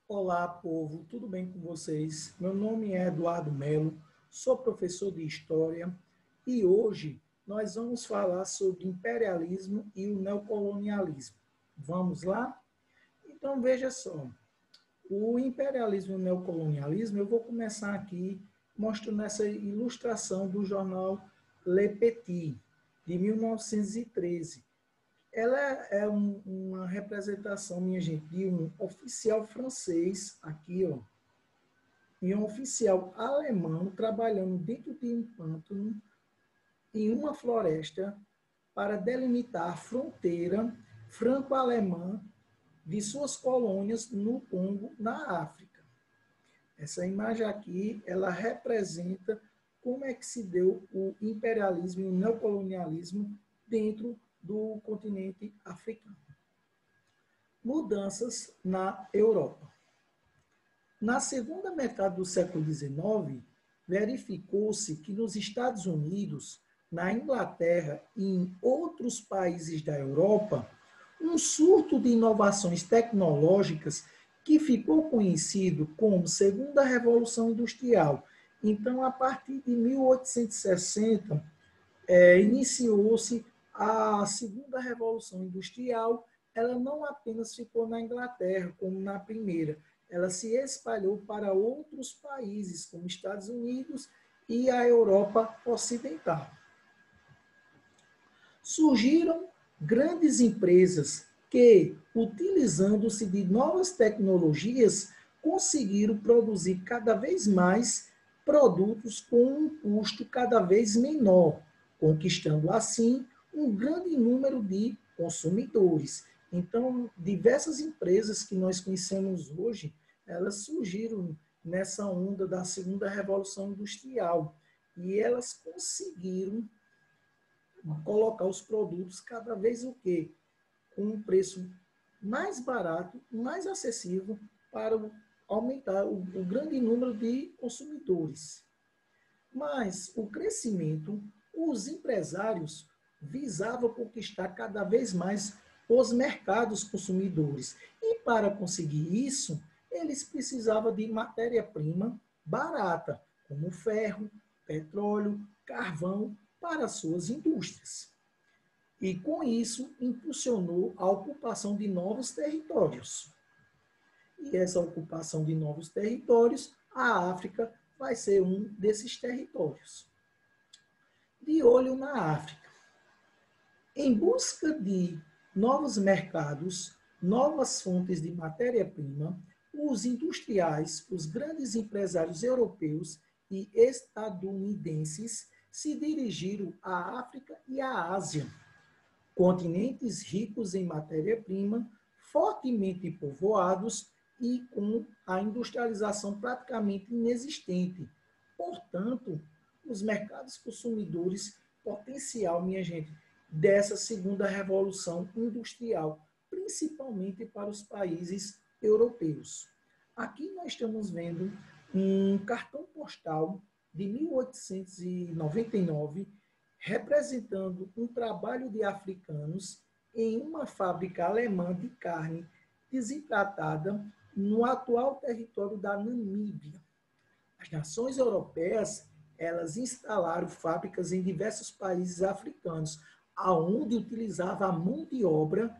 Olá, povo, tudo bem com vocês? Meu nome é Eduardo Melo, sou professor de História e hoje nós vamos falar sobre imperialismo e o neocolonialismo. Vamos lá? Então, veja só, o imperialismo e o neocolonialismo, eu vou começar aqui mostrando essa ilustração do jornal Le Petit, de 1913. Ela é uma representação, minha gente, de um oficial francês, aqui, ó, e um oficial alemão trabalhando dentro de um pântano, em uma floresta, para delimitar a fronteira franco-alemã de suas colônias no Congo, na África. Essa imagem aqui, ela representa como é que se deu o imperialismo e o neocolonialismo dentro do continente africano. Mudanças na Europa. Na segunda metade do século XIX, verificou-se que nos Estados Unidos, na Inglaterra e em outros países da Europa, um surto de inovações tecnológicas que ficou conhecido como Segunda Revolução Industrial. Então, a partir de 1860, iniciou-se a Segunda Revolução Industrial. Ela não apenas ficou na Inglaterra, como na primeira, ela se espalhou para outros países, como Estados Unidos e a Europa Ocidental. Surgiram grandes empresas que, utilizando-se de novas tecnologias, conseguiram produzir cada vez mais produtos com um custo cada vez menor, conquistando assim um grande número de consumidores. Então, diversas empresas que nós conhecemos hoje, elas surgiram nessa onda da segunda revolução industrial e elas conseguiram colocar os produtos cada vez o quê? Com um preço mais barato, mais acessível para aumentar o grande número de consumidores. Mas o crescimento, os empresários visavam conquistar cada vez mais os mercados consumidores. E para conseguir isso, eles precisavam de matéria-prima barata, como ferro, petróleo, carvão, para suas indústrias. E com isso impulsionou a ocupação de novos territórios. E essa ocupação de novos territórios, a África vai ser um desses territórios. De olho na África. Em busca de novos mercados, novas fontes de matéria-prima, os industriais, os grandes empresários europeus e estadunidenses se dirigiram à África e à Ásia, continentes ricos em matéria-prima, fortemente povoados e com a industrialização praticamente inexistente. Portanto, os mercados consumidores potencial, minha gente, dessa segunda revolução industrial, principalmente para os países europeus. Aqui nós estamos vendo um cartão postal de 1899, representando um trabalho de africanos em uma fábrica alemã de carne desidratada no atual território da Namíbia. As nações europeias, elas instalaram fábricas em diversos países africanos, aonde utilizava a mão de obra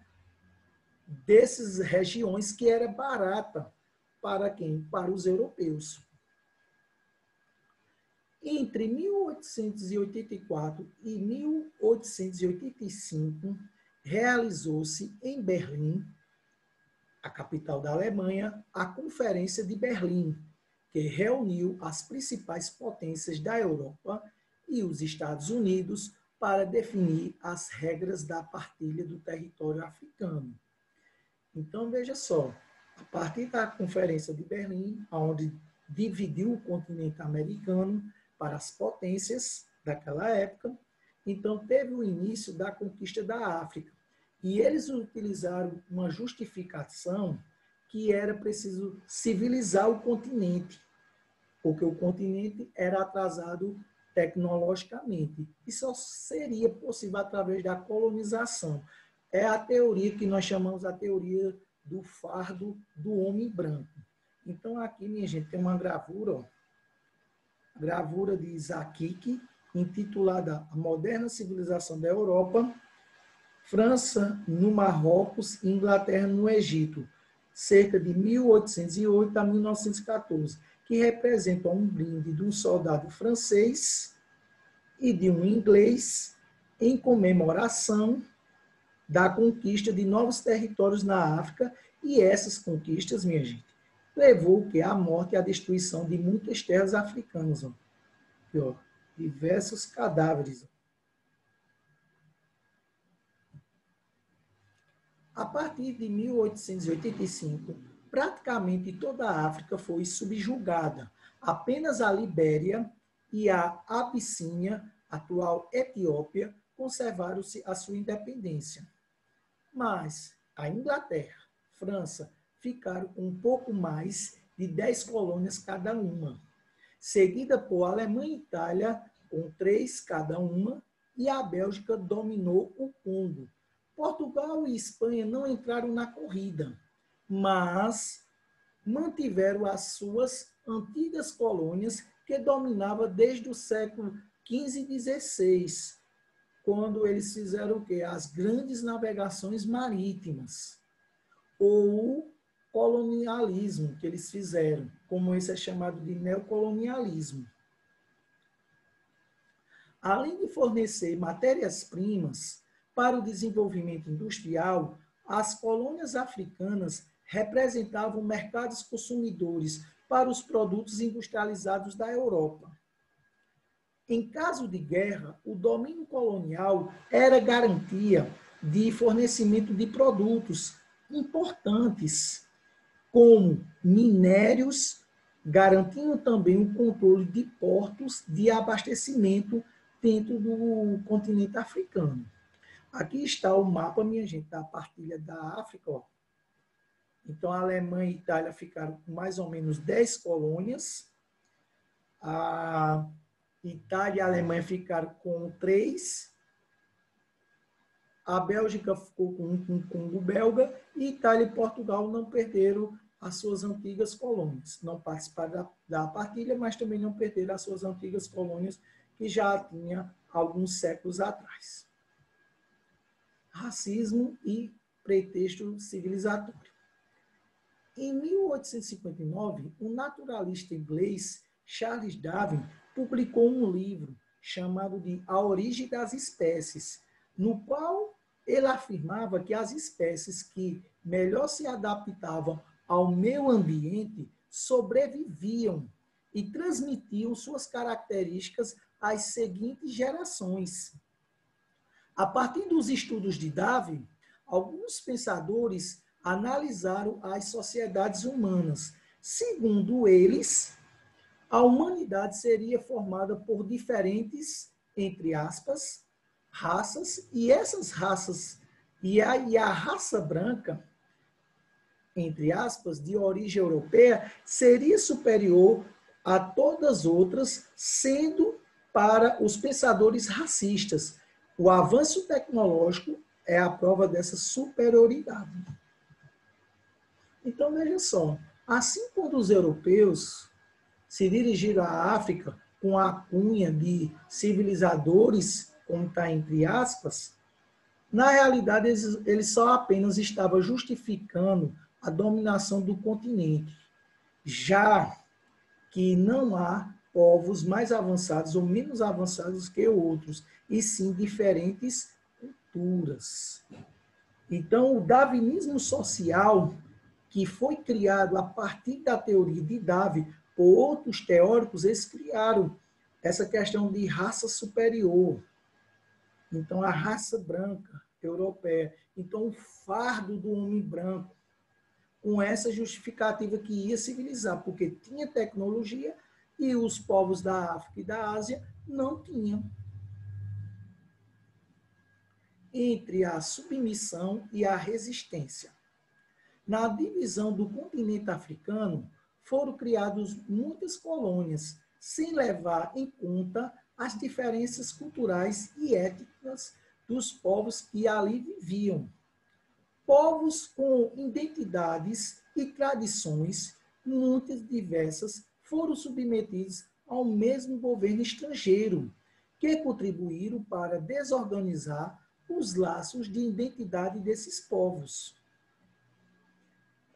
dessas regiões que era barata para quem? Para os europeus. Entre 1884 e 1885, realizou-se em Berlim, a capital da Alemanha, a Conferência de Berlim, que reuniu as principais potências da Europa e os Estados Unidos para definir as regras da partilha do território africano. Então, veja só, a partir da Conferência de Berlim, onde dividiu o continente americano para as potências daquela época, então teve o início da conquista da África. E eles utilizaram uma justificação que era preciso civilizar o continente, porque o continente era atrasado tecnologicamente. E só seria possível através da colonização. É a teoria que nós chamamos a teoria do fardo do homem branco. Então, aqui, minha gente, tem uma gravura, ó, gravura de Zakik, intitulada A Moderna Civilização da Europa, França no Marrocos e Inglaterra no Egito, cerca de 1808 a 1914, que representa um brinde de um soldado francês e de um inglês em comemoração da conquista de novos territórios na África, e essas conquistas, minha gente, levou o que? A morte e a destruição de muitas terras africanas. Ó. Aqui, ó, diversos cadáveres. Ó. A partir de 1885, praticamente toda a África foi subjugada. Apenas a Libéria e a Abissínia, atual Etiópia, conservaram-se a sua independência. Mas a Inglaterra, França, ficaram com um pouco mais de 10 colônias cada uma, seguida por Alemanha e Itália, com 3 cada uma, e a Bélgica dominou o Congo. Portugal e Espanha não entraram na corrida, mas mantiveram as suas antigas colônias que dominavam desde o século XV e XVI, quando eles fizeram o quê? As grandes navegações marítimas, ou colonialismo que eles fizeram, como esse é chamado de neocolonialismo. Além de fornecer matérias-primas para o desenvolvimento industrial, as colônias africanas representavam mercados consumidores para os produtos industrializados da Europa. Em caso de guerra, o domínio colonial era garantia de fornecimento de produtos importantes, como minérios, garantindo também o controle de portos de abastecimento dentro do continente africano. Aqui está o mapa, minha gente, da partilha da África. Ó. Então, a Alemanha e a Itália ficaram com mais ou menos 10 colônias. A Itália e a Alemanha ficaram com 3. A Bélgica ficou com um Congo belga. E Itália e Portugal não perderam as suas antigas colônias. Não participaram da partilha, mas também não perderam as suas antigas colônias, que já tinha alguns séculos atrás. Racismo e pretexto civilizatório. Em 1859, o naturalista inglês Charles Darwin publicou um livro chamado de A Origem das Espécies, no qual ele afirmava que as espécies que melhor se adaptavam ao meio ambiente sobreviviam e transmitiam suas características às seguintes gerações. A partir dos estudos de Darwin, alguns pensadores analisaram as sociedades humanas. Segundo eles, a humanidade seria formada por diferentes, entre aspas, raças, e essas raças, e a raça branca, entre aspas, de origem europeia, seria superior a todas as outras, sendo para os pensadores racistas. O avanço tecnológico é a prova dessa superioridade. Então, veja só, assim quando os europeus se dirigiram à África com a cunha de civilizadores, como está entre aspas, na realidade eles só apenas estavam justificando a dominação do continente, já que não há povos mais avançados ou menos avançados que outros, e sim diferentes culturas. Então, o darwinismo social, que foi criado a partir da teoria de Darwin por outros teóricos, eles criaram essa questão de raça superior. Então, a raça branca europeia. Então, o fardo do homem branco, com essa justificativa que ia civilizar, porque tinha tecnologia e os povos da África e da Ásia não tinham. Entre a submissão e a resistência. Na divisão do continente africano, foram criadas muitas colônias, sem levar em conta as diferenças culturais e étnicas dos povos que ali viviam. Povos com identidades e tradições muitas diversas foram submetidas ao mesmo governo estrangeiro, que contribuíram para desorganizar os laços de identidade desses povos.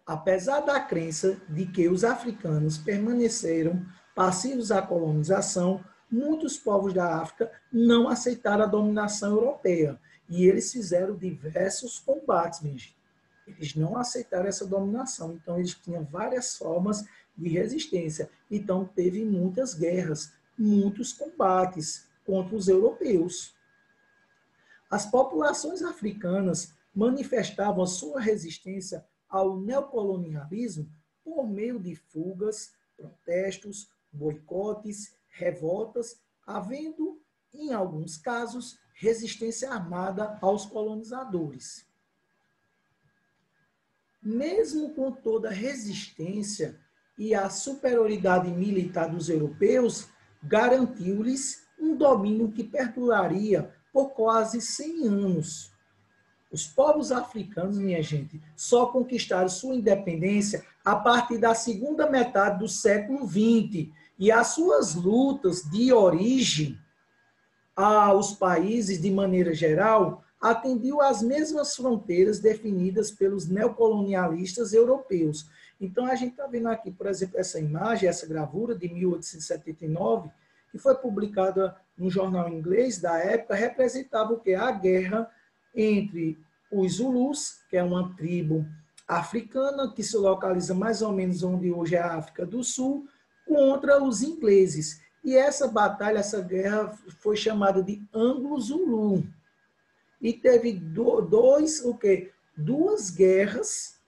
Apesar da crença de que os africanos permaneceram passivos à colonização, muitos povos da África não aceitaram a dominação europeia e eles fizeram diversos combates, minha gente. Eles não aceitaram essa dominação, então eles tinham várias formas de resistência. Então teve muitas guerras, muitos combates contra os europeus. As populações africanas manifestavam a sua resistência ao neocolonialismo por meio de fugas, protestos, boicotes, revoltas, havendo, em alguns casos, resistência armada aos colonizadores. Mesmo com toda a resistência e a superioridade militar dos europeus, garantiu-lhes um domínio que perduraria por quase 100 anos. Os povos africanos, minha gente, só conquistaram sua independência a partir da segunda metade do século XX, e as suas lutas de origem aos países, de maneira geral, atendiam às mesmas fronteiras definidas pelos neocolonialistas europeus. Então, a gente está vendo aqui, por exemplo, essa imagem, essa gravura de 1879, que foi publicada no jornal inglês da época, representava o quê? A guerra entre os Zulus, que é uma tribo africana, que se localiza mais ou menos onde hoje é a África do Sul, contra os ingleses. E essa batalha, essa guerra, foi chamada de Anglo-Zulu. E teve duas guerras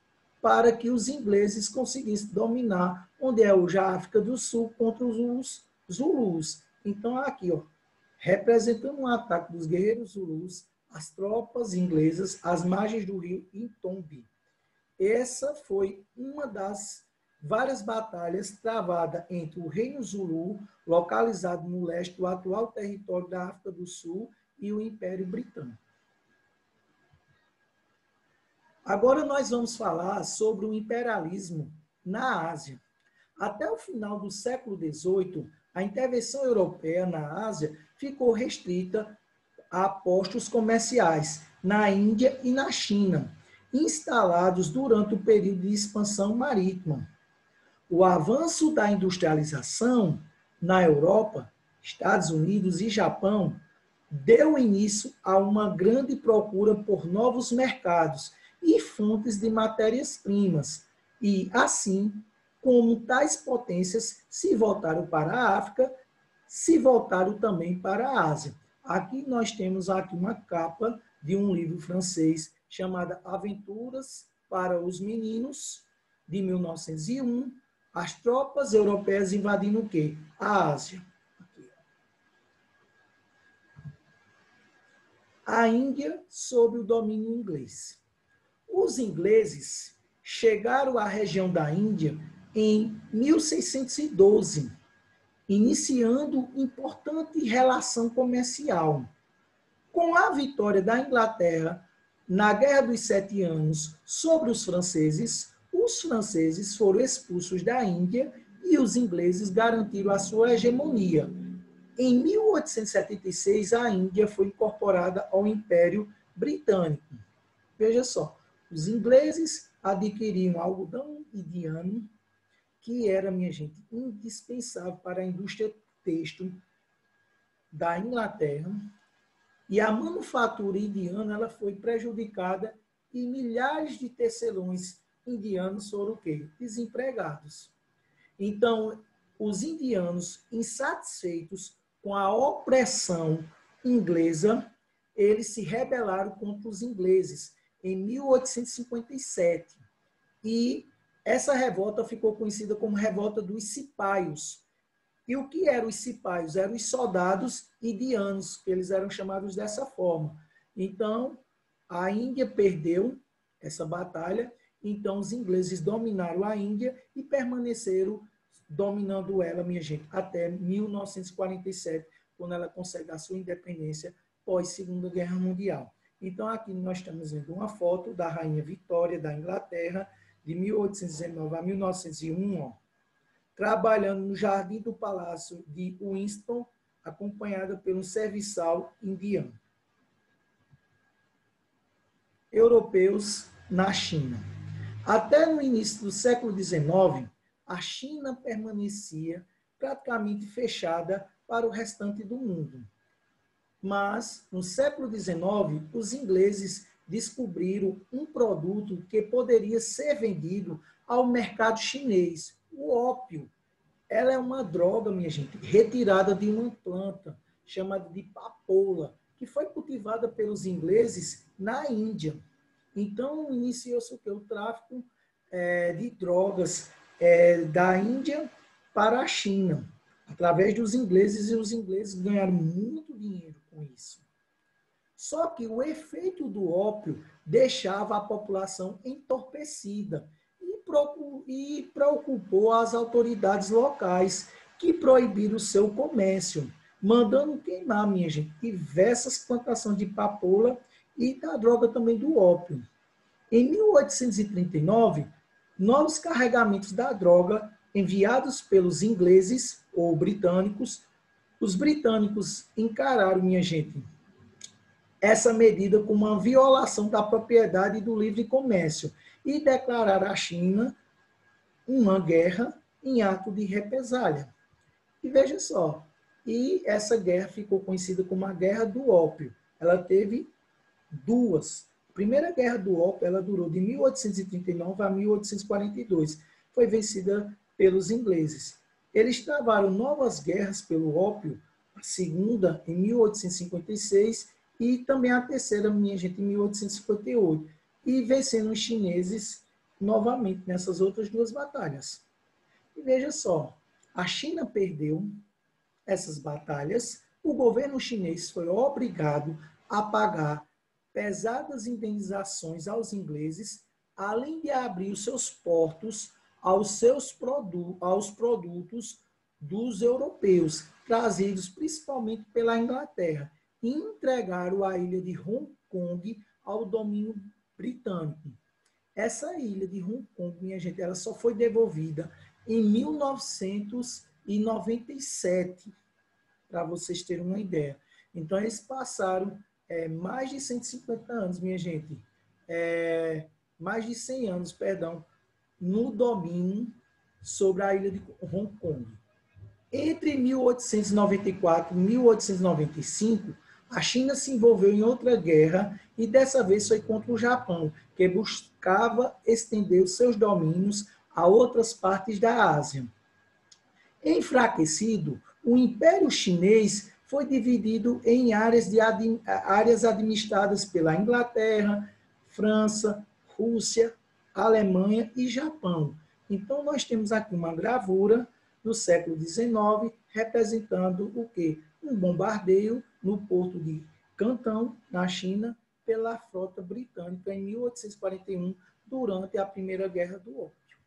para que os ingleses conseguissem dominar onde é hoje a África do Sul contra os Zulus. Então, aqui, ó, representando um ataque dos guerreiros Zulus, as tropas inglesas às margens do rio Intombi. Essa foi uma das várias batalhas travadas entre o Reino Zulu, localizado no leste do atual território da África do Sul, e o Império Britânico. Agora nós vamos falar sobre o imperialismo na Ásia. Até o final do século XVIII, a intervenção europeia na Ásia ficou restrita a postos comerciais na Índia e na China, instalados durante o período de expansão marítima. O avanço da industrialização na Europa, Estados Unidos e Japão deu início a uma grande procura por novos mercados e fontes de matérias-primas, e assim como tais potências se voltaram para a África, se voltaram também para a Ásia. Aqui nós temos aqui uma capa de um livro francês chamado Aventuras para os Meninos, de 1901, as tropas europeias invadindo o quê? A Ásia. Aqui. A Índia sob o domínio inglês. Os ingleses chegaram à região da Índia em 1612, iniciando importante relação comercial. Com a vitória da Inglaterra na Guerra dos 7 Anos sobre os franceses foram expulsos da Índia e os ingleses garantiram a sua hegemonia. Em 1876, a Índia foi incorporada ao Império Britânico. Veja só, os ingleses adquiriam algodão indiano, que era, minha gente, indispensável para a indústria têxtil da Inglaterra, e a manufatura indiana ela foi prejudicada e milhares de tecelões indianos foram o quê? Desempregados. Então, os indianos, insatisfeitos com a opressão inglesa, eles se rebelaram contra os ingleses em 1857. E essa revolta ficou conhecida como Revolta dos Cipaios. E o que eram os cipaios? Eram os soldados indianos, que eles eram chamados dessa forma. Então, a Índia perdeu essa batalha, então os ingleses dominaram a Índia e permaneceram dominando ela, minha gente, até 1947, quando ela consegue a sua independência pós-Segunda Guerra Mundial. Então, aqui nós estamos vendo uma foto da Rainha Vitória da Inglaterra, de 1819 a 1901, ó, trabalhando no jardim do Palácio de Winston, acompanhada por um serviçal indiano. Europeus na China. Até no início do século XIX, a China permanecia praticamente fechada para o restante do mundo. Mas, no século XIX, os ingleses descobriram um produto que poderia ser vendido ao mercado chinês, o ópio. Ela é uma droga, minha gente, retirada de uma planta chamada de papoula, que foi cultivada pelos ingleses na Índia. Então, iniciou-se o tráfico de drogas da Índia para a China, através dos ingleses, e os ingleses ganharam muito dinheiro com isso. Só que o efeito do ópio deixava a população entorpecida e preocupou as autoridades locais, que proibiram o seu comércio, mandando queimar, minha gente, diversas plantações de papoula e da droga também do ópio. Em 1839, novos carregamentos da droga enviados pelos ingleses ou britânicos, os britânicos encararam, minha gente, essa medida como uma violação da propriedade e do livre comércio e declararam a China uma guerra em ato de represália. E veja só, e essa guerra ficou conhecida como a Guerra do Ópio. Ela teve duas. A Primeira Guerra do Ópio, ela durou de 1839 a 1842. Foi vencida pelos ingleses. Eles travaram novas guerras pelo ópio, a segunda em 1856 e também a terceira, minha gente, em 1858. E venceram os chineses novamente nessas outras duas batalhas. E veja só, a China perdeu essas batalhas, o governo chinês foi obrigado a pagar pesadas indenizações aos ingleses, além de abrir os seus portos aos produtos dos europeus, trazidos principalmente pela Inglaterra, e entregaram a ilha de Hong Kong ao domínio britânico. Essa ilha de Hong Kong, minha gente, ela só foi devolvida em 1997, para vocês terem uma ideia. Então, eles passaram mais de 150 anos, minha gente, mais de 100 anos, perdão, no domínio sobre a ilha de Hong Kong. Entre 1894 e 1895, a China se envolveu em outra guerra e dessa vez foi contra o Japão, que buscava estender os seus domínios a outras partes da Ásia. Enfraquecido, o Império Chinês foi dividido em áreas administradas pela Inglaterra, França, Rússia, Alemanha e Japão. Então, nós temos aqui uma gravura do século XIX, representando o quê? Um bombardeio no porto de Cantão, na China, pela frota britânica em 1841, durante a Primeira Guerra do Ópio.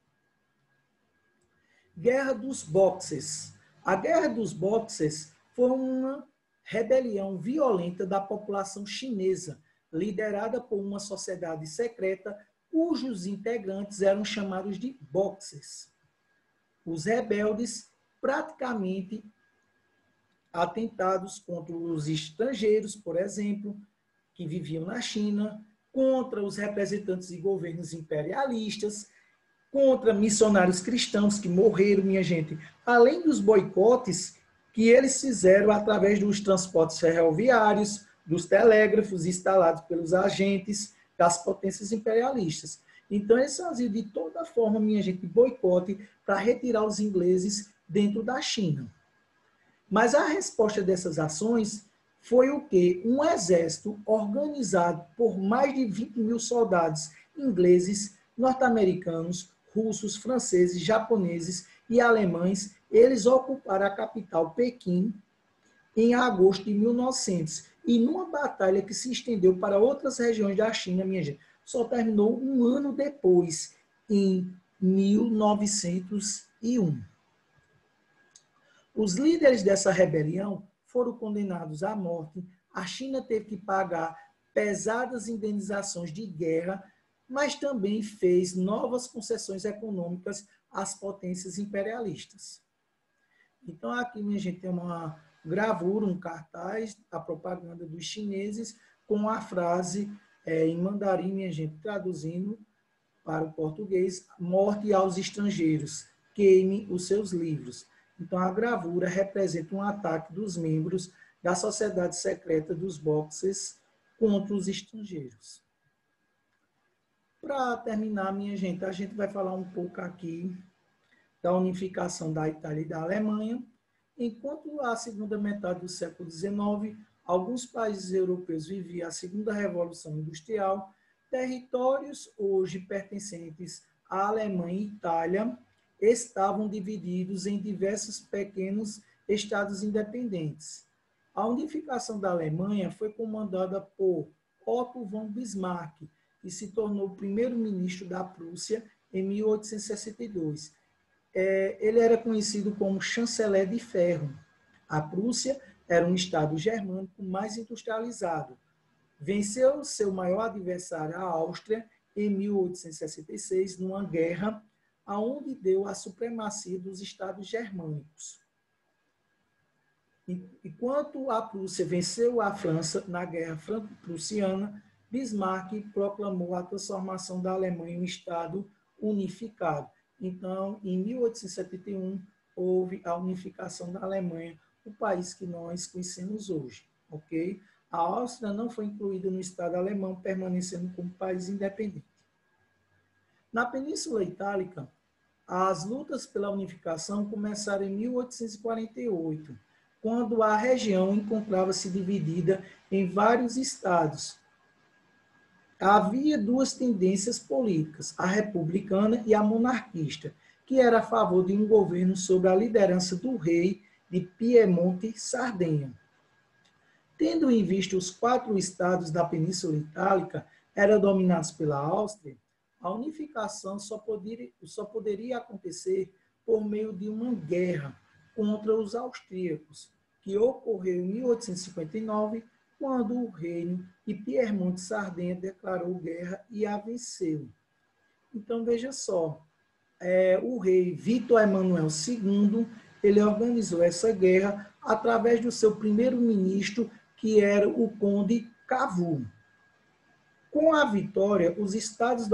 Guerra dos Boxers. A Guerra dos Boxers foi uma rebelião violenta da população chinesa, liderada por uma sociedade secreta cujos integrantes eram chamados de Boxers. Os rebeldes praticamente atentados contra os estrangeiros, por exemplo, que viviam na China, contra os representantes de governos imperialistas, contra missionários cristãos que morreram, minha gente, além dos boicotes que eles fizeram através dos transportes ferroviários, dos telégrafos instalados pelos agentes das potências imperialistas. Então, eles faziam de toda forma, minha gente, boicote para retirar os ingleses dentro da China. Mas a resposta dessas ações foi o quê? Um exército organizado por mais de 20 mil soldados ingleses, norte-americanos, russos, franceses, japoneses e alemães. Eles ocuparam a capital, Pequim, em agosto de 1900. E numa batalha que se estendeu para outras regiões da China, minha gente, só terminou um ano depois, em 1901. Os líderes dessa rebelião foram condenados à morte. A China teve que pagar pesadas indenizações de guerra mas também fez novas concessões econômicas às potências imperialistas. Então, aqui, minha gente, tem uma gravura, um cartaz, a propaganda dos chineses, com a frase em mandarim, minha gente, traduzindo para o português: morte aos estrangeiros, queime os seus livros. Então, a gravura representa um ataque dos membros da sociedade secreta dos Boxers contra os estrangeiros. Para terminar, minha gente, a gente vai falar um pouco aqui da unificação da Itália e da Alemanha. Enquanto a segunda metade do século XIX, alguns países europeus viviam a segunda revolução industrial, territórios hoje pertencentes à Alemanha e Itália estavam divididos em diversos pequenos estados independentes. A unificação da Alemanha foi comandada por Otto von Bismarck, que se tornou primeiro-ministro da Prússia em 1862. Ele era conhecido como chanceler de ferro. A Prússia era um estado germânico mais industrializado. Venceu seu maior adversário, a Áustria, em 1866, numa guerra onde deu a supremacia dos estados germânicos. Enquanto a Prússia venceu a França na Guerra Franco-Prussiana, Bismarck proclamou a transformação da Alemanha em um estado unificado. Então, em 1871, houve a unificação da Alemanha, o país que nós conhecemos hoje, ok? A Áustria não foi incluída no Estado alemão, permanecendo como país independente. Na Península Itálica, as lutas pela unificação começaram em 1848, quando a região encontrava-se dividida em vários estados. Havia duas tendências políticas, a republicana e a monarquista, que era a favor de um governo sob a liderança do rei de Piemonte e Sardenha. Tendo em vista os 4 estados da Península Itálica eram dominados pela Áustria, a unificação só poderia acontecer por meio de uma guerra contra os austríacos, que ocorreu em 1859, quando o reino de Piemonte e Sardenha declarou guerra e a venceu. Então, veja só, o rei Vítor Emanuel II, ele organizou essa guerra através do seu primeiro-ministro, que era o conde Cavour. Com a vitória, os ex-estados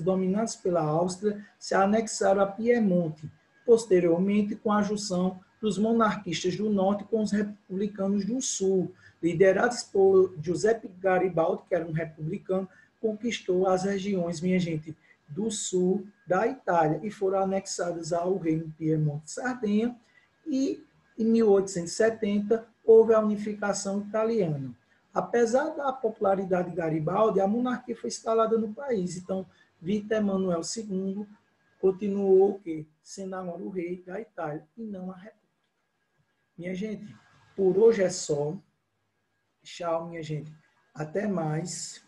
dominados pela Áustria se anexaram a Piemonte, posteriormente com a junção dos monarquistas do norte com os republicanos do sul, liderados por Giuseppe Garibaldi, que era um republicano, conquistou as regiões, minha gente, do sul da Itália e foram anexadas ao reino de Piemonte e Sardenha, e em 1870 houve a unificação italiana. Apesar da popularidade de Garibaldi, a monarquia foi instalada no país. Então, Vítor Emanuel II continuou sendo agora o rei da Itália e não a república. Minha gente, por hoje é só. Tchau, minha gente. Até mais.